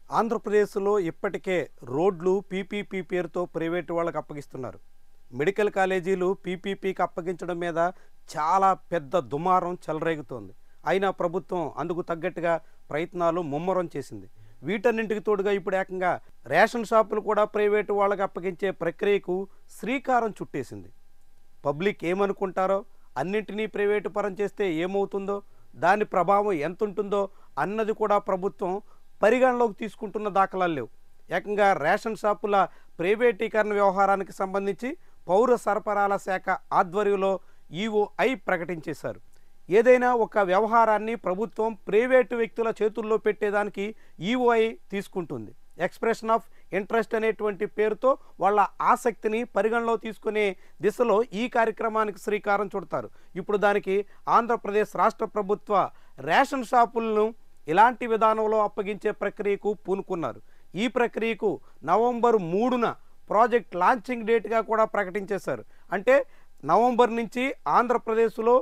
ఆంధ్రప్రదేశ్లో ఇప్పటికే రోడ్లు పీపీపీ పేరుతో ప్రైవేటు వాళ్ళకి అప్పగిస్తున్నారు. మెడికల్ కాలేజీలు పీపీపీకి అప్పగించడం మీద చాలా పెద్ద దుమారం చెలరేగుతోంది. అయినా ప్రభుత్వం అందుకు తగ్గట్టుగా ప్రయత్నాలు ముమ్మరం చేసింది. వీటన్నింటికి తోడుగా ఇప్పుడు ఏకంగా రేషన్ షాపులు కూడా ప్రైవేటు వాళ్ళకి అప్పగించే ప్రక్రియకు శ్రీకారం చుట్టేసింది. పబ్లిక్ ఏమనుకుంటారో, అన్నింటినీ ప్రైవేటు పరం చేస్తే ఏమవుతుందో, దాని ప్రభావం ఎంత ఉంటుందో అన్నది కూడా ప్రభుత్వం పరిగణలోకి తీసుకుంటున్న దాఖలాలు లేవు. ఏకంగా రేషన్ షాపుల ప్రైవేటీకరణ వ్యవహారానికి సంబంధించి పౌర సరఫరాల శాఖ ఆధ్వర్యంలో ఈఓఐ ప్రకటించేశారు. ఏదైనా ఒక వ్యవహారాన్ని ప్రభుత్వం ప్రైవేటు వ్యక్తుల చేతుల్లో పెట్టేదానికి ఈఓఐ తీసుకుంటుంది. ఎక్స్ప్రెషన్ ఆఫ్ ఇంట్రెస్ట్ అనేటువంటి పేరుతో వాళ్ళ ఆసక్తిని పరిగణలో తీసుకునే దిశలో ఈ కార్యక్రమానికి శ్రీకారం చుడతారు. ఇప్పుడు దానికి ఆంధ్రప్రదేశ్ రాష్ట్ర ప్రభుత్వ రేషన్ షాపులను ఇలాంటి విధానంలో అప్పగించే ప్రక్రియకు పూనుకున్నారు. ఈ ప్రక్రియకు నవంబర్ 3న ప్రాజెక్ట్ లాంచింగ్ డేట్గా కూడా ప్రకటించేశారు. అంటే నవంబర్ నుంచి ఆంధ్రప్రదేశ్లో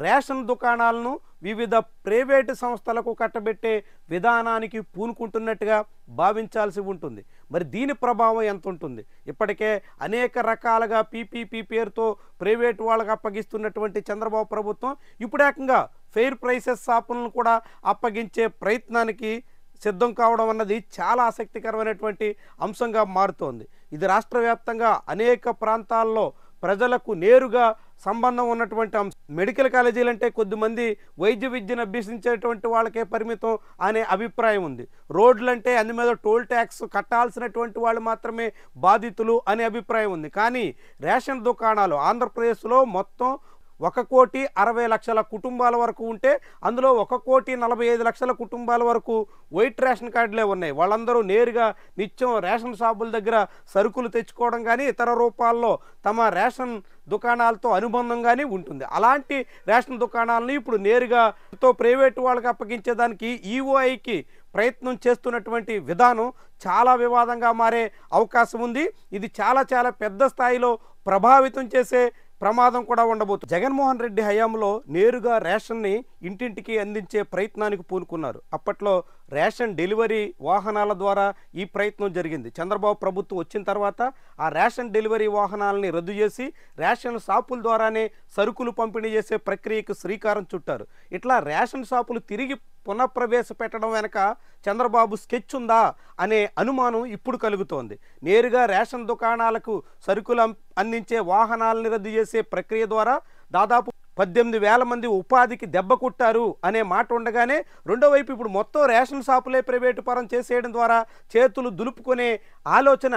రేషన్ దుకాణాలను వివిధ ప్రైవేటు సంస్థలకు కట్టబెట్టే విధానానికి పూనుకుంటున్నట్టుగా భావించాల్సి ఉంటుంది. మరి దీని ప్రభావం ఎంత ఉంటుంది? ఇప్పటికే అనేక రకాలుగా పీపీపీ పేరుతో ప్రైవేటు వాళ్ళకు అప్పగిస్తున్నటువంటి చంద్రబాబు ప్రభుత్వం ఇప్పుడు ఏకంగా ఫెయిర్ ప్రైసెస్ షాపులను కూడా అప్పగించే ప్రయత్నానికి సిద్ధం కావడం అన్నది చాలా ఆసక్తికరమైనటువంటి అంశంగా మారుతోంది. ఇది రాష్ట్ర వ్యాప్తంగా అనేక ప్రాంతాల్లో ప్రజలకు నేరుగా సంబంధం ఉన్నటువంటి అంశం. మెడికల్ కాలేజీలు అంటే కొద్దిమంది వైద్య విద్యను అభ్యసించేటువంటి వాళ్ళకే పరిమితం అనే అభిప్రాయం ఉంది. రోడ్లు అంటే అందు మీద టోల్ ట్యాక్స్ కట్టాల్సినటువంటి వాళ్ళు మాత్రమే బాధితులు అనే అభిప్రాయం ఉంది. కానీ రేషన్ దుకాణాలు ఆంధ్రప్రదేశ్లో మొత్తం 1,60,00,000 కుటుంబాల వరకు ఉంటే అందులో 1,45,00,000 కుటుంబాల వరకు వైట్ రేషన్ కార్డులే ఉన్నాయి. వాళ్ళందరూ నేరుగా నిత్యం రేషన్ షాపుల దగ్గర సరుకులు తెచ్చుకోవడం కానీ ఇతర రూపాల్లో తమ రేషన్ దుకాణాలతో అనుబంధం కానీ ఉంటుంది. అలాంటి రేషన్ దుకాణాలను ఇప్పుడు నేరుగా ప్రైవేటు వాళ్ళకి అప్పగించేదానికి ఈఓఐకి ప్రయత్నం చేస్తున్నటువంటి విధానం చాలా వివాదంగా మారే అవకాశం ఉంది. ఇది చాలా చాలా పెద్ద స్థాయిలో ప్రభావితం చేసే ప్రమాదం కూడా ఉండబోతుంది. జగన్మోహన్ రెడ్డి హయాంలో నేరుగా రేషన్ని ఇంటింటికి అందించే ప్రయత్నానికి పూనుకున్నారు. అప్పట్లో రేషన్ డెలివరీ వాహనాల ద్వారా ఈ ప్రయత్నం జరిగింది. చంద్రబాబు ప్రభుత్వం వచ్చిన తర్వాత ఆ రేషన్ డెలివరీ వాహనాలని రద్దు చేసి రేషన్ షాపుల ద్వారానే సరుకులు పంపిణీ చేసే ప్రక్రియకు శ్రీకారం చుట్టారు. ఇట్లా రేషన్ షాపులు తిరిగి పునఃప్రవేశపెట్టడం వెనక చంద్రబాబు స్కెచ్ ఉందా అనే అనుమానం ఇప్పుడు కలుగుతోంది. నేరుగా రేషన్ దుకాణాలకు సరుకులు అందించే వాహనాలను రద్దు చేసే ప్రక్రియ ద్వారా దాదాపు 18,000 మంది ఉపాధికి దెబ్బ కొట్టారు అనే మాట ఉండగానే రెండో వైపు ఇప్పుడు మొత్తం రేషన్ షాపులే ప్రైవేటు పరం చేసేయడం ద్వారా చేతులు దులుపుకునే ఆలోచన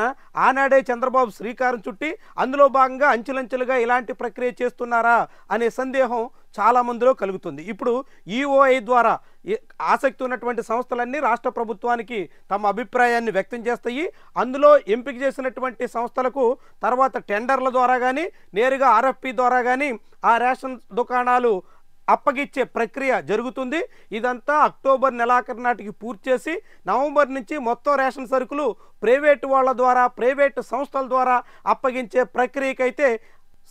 ఆనాడే చంద్రబాబు శ్రీకారం చుట్టి అందులో భాగంగా అంచెలంచెలుగా ఇలాంటి ప్రక్రియ చేస్తున్నారా అనే సందేహం చాలామందిలో కలుగుతుంది. ఇప్పుడు ఈఓఐ ద్వారా ఆసక్తి ఉన్నటువంటి సంస్థలన్నీ రాష్ట్ర ప్రభుత్వానికి తమ అభిప్రాయాన్ని వ్యక్తం చేస్తాయి. అందులో ఎంపిక చేసినటువంటి సంస్థలకు తర్వాత టెండర్ల ద్వారా కానీ నేరుగా ఆర్ఎఫ్పి ద్వారా కానీ ఆ రేషన్ దుకాణాలు అప్పగిచ్చే ప్రక్రియ జరుగుతుంది. ఇదంతా అక్టోబర్ నెలాఖరు నాటికి పూర్తి చేసి నవంబర్ నుంచి మొత్తం రేషన్ సరుకులు ప్రైవేటు వాళ్ళ ద్వారా ప్రైవేటు సంస్థల ద్వారా అప్పగించే ప్రక్రియకైతే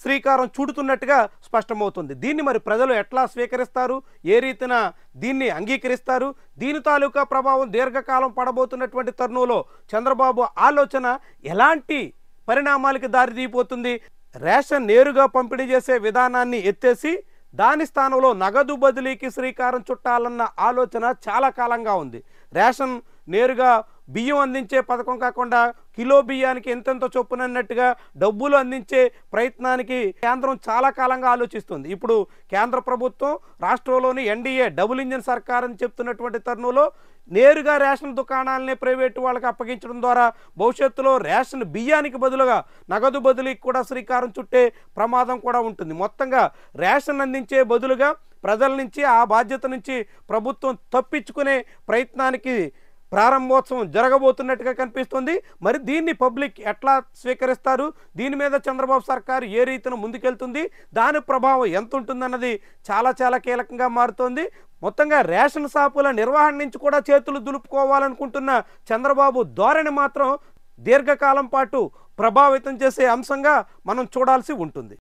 శ్రీకారం చుడుతున్నట్టుగా స్పష్టమవుతుంది. దీన్ని మరి ప్రజలు ఎట్లా స్వీకరిస్తారు, ఏ రీతిన దీన్ని అంగీకరిస్తారు, దీని తాలూకా ప్రభావం దీర్ఘకాలం పడబోతున్నటువంటి తరుణంలో చంద్రబాబు ఆలోచన ఎలాంటి పరిణామాలకి దారితీయబోతుంది? రేషన్ నేరుగా పంపిణీ చేసే విధానాన్ని ఎత్తేసి దాని స్థానంలో నగదు బదిలీకి శ్రీకారం చుట్టాలన్న ఆలోచన చాలా కాలంగా ఉంది. రేషన్ నేరుగా బియ్యం అందించే పథకం కాకుండా కిలో బియ్యానికి ఎంతెంత చొప్పునన్నట్టుగా డబ్బులు అందించే ప్రయత్నానికి కేంద్రం చాలా కాలంగా ఆలోచిస్తుంది. ఇప్పుడు కేంద్ర ప్రభుత్వం రాష్ట్రంలోని ఎన్డీఏ డబుల్ ఇంజిన్ సర్కార్ అని చెప్తున్నటువంటి తరుణంలో నేరుగా రేషన్ దుకాణాలనే ప్రైవేటు వాళ్ళకి అప్పగించడం ద్వారా భవిష్యత్తులో రేషన్ బియ్యానికి బదులుగా నగదు బదిలీకి కూడా శ్రీకారం చుట్టే ప్రమాదం కూడా ఉంటుంది. మొత్తంగా రేషన్ అందించే బదులుగా ప్రజల నుంచి ఆ బాధ్యత నుంచి ప్రభుత్వం తప్పించుకునే ప్రయత్నానికి ప్రారంభోత్సవం జరగబోతున్నట్టుగా కనిపిస్తుంది. మరి దీన్ని పబ్లిక్ ఎట్లా స్వీకరిస్తారు, దీని మీద చంద్రబాబు సర్కారు ఏ రీతిన ముందుకెళ్తుంది, దాని ప్రభావం ఎంత ఉంటుందన్నది చాలా చాలా కీలకంగా మారుతోంది. మొత్తంగా రేషన్ షాపుల నిర్వహణ నుంచి కూడా చేతులు దులుపుకోవాలనుకుంటున్న చంద్రబాబు ధోరణి మాత్రం దీర్ఘకాలం పాటు ప్రభావితం చేసే అంశంగా మనం చూడాల్సి ఉంటుంది.